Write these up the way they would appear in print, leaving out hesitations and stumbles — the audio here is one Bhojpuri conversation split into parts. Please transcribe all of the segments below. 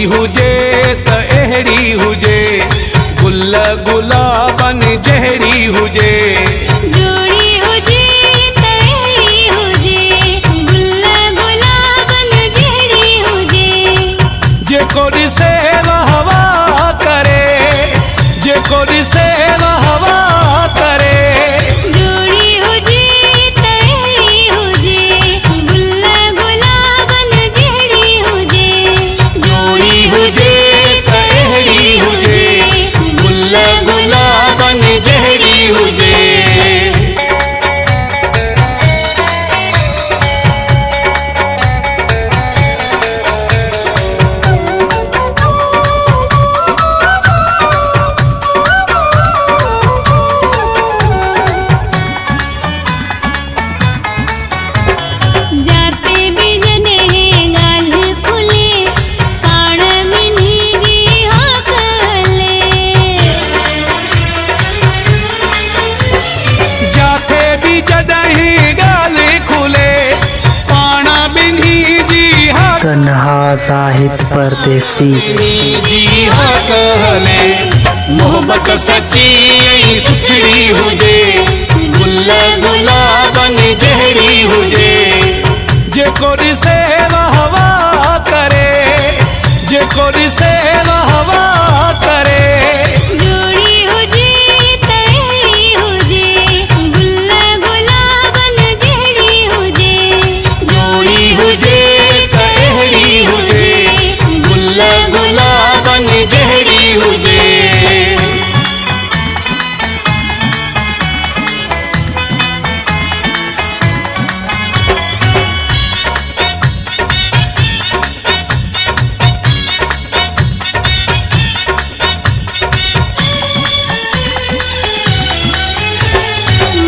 जोड़ी हुजे त अहिड़ी हुजे, गुल गुलाबन जहिड़ी हुजे। जोड़ी हुजे त अहिड़ी हुजे, गुल गुलाबन जहिड़ी हुजे। जेको ॾिसे वाहवा करे, जेको ॾिसे वाहवा करे। जोड़ी हुजे त अहिड़ी हुजे, गुल गुलाबन जहिड़ी हुजे। जोड़ी हुजे त अहिड़ी हुजे, गुल गुलाबन जहिड़ी हुजे। जाते भी जॾहिं ॻाल्हि खुले, पाण ॿिन्ही जी हाक हले। जाथे भी जॾहिं ॻाल्हि खुले, पाण ॿिन्ही जी हाक तन्हा साहित परदेसी। जी हाक हले। मोहब्बत सची ऐं सुठड़ी हुजे, गुल गुलाबन जहिड़ी हुजे। जेको ॾिसे वाहवा करे, जेको ॾिसे वाहवा करे। जोड़ी हुजे त अहिड़ी हुजे, गुल गुलाबन जहिड़ी हुजे। जोड़ी हुजे त अहिड़ी हुजे, गुल गुलाबन जहिड़ी हुजे।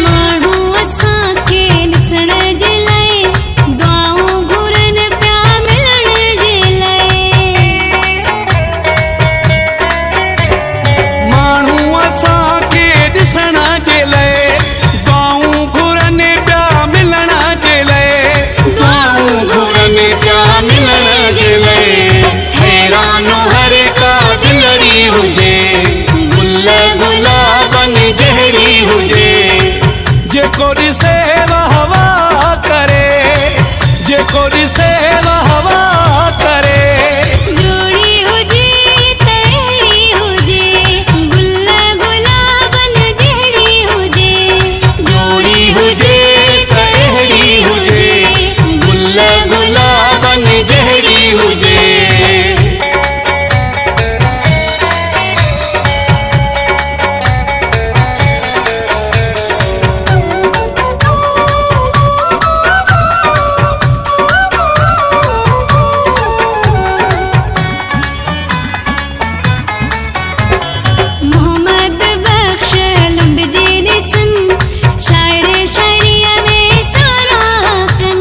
माण्हू असांखे ॾिसण जे लाइ, दुआऊं घुरनि पिया मिलण जे लाइ। माण्हू असांखे ॾिसण जे लाइ, दुआऊं घुरनि पिया मिलण जे लाइ। दुआऊं घुरनि पिया मिलण जे लाइ। हैरान हर का दिलड़ी हुजे, गुल गुलाबन जहिड़ी हुजे। जेको ॾिसे वाहवा करे, जेको ॾिसे वाहवा करे। जोड़ी हुजे त अहिड़ी हुजे, गुल गुलाबन जहिड़ी हुजे। जोड़ी हुजे त अहिड़ी हुजे, गुल गुलाबन जहिड़ी हुजे। मोहम्मद बख्श लुंड जे ॾिसन, शाइर शाइरीअ में साराहकन।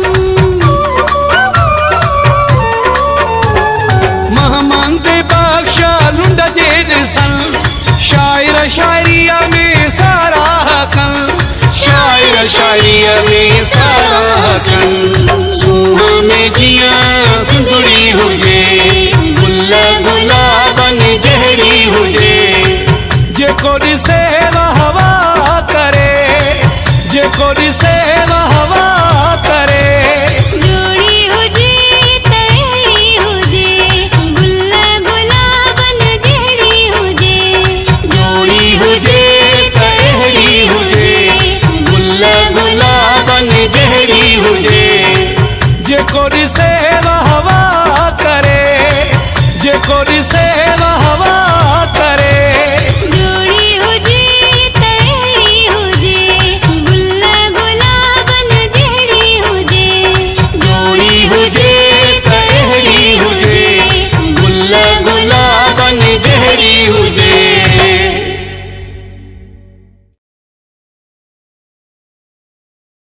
मोहम्मद बख्श लुंड जे ॾिसन, शाइर शाइरीअ में साराहकन। शाइर शाइरीअ में साराहकन। सूंह में जीअं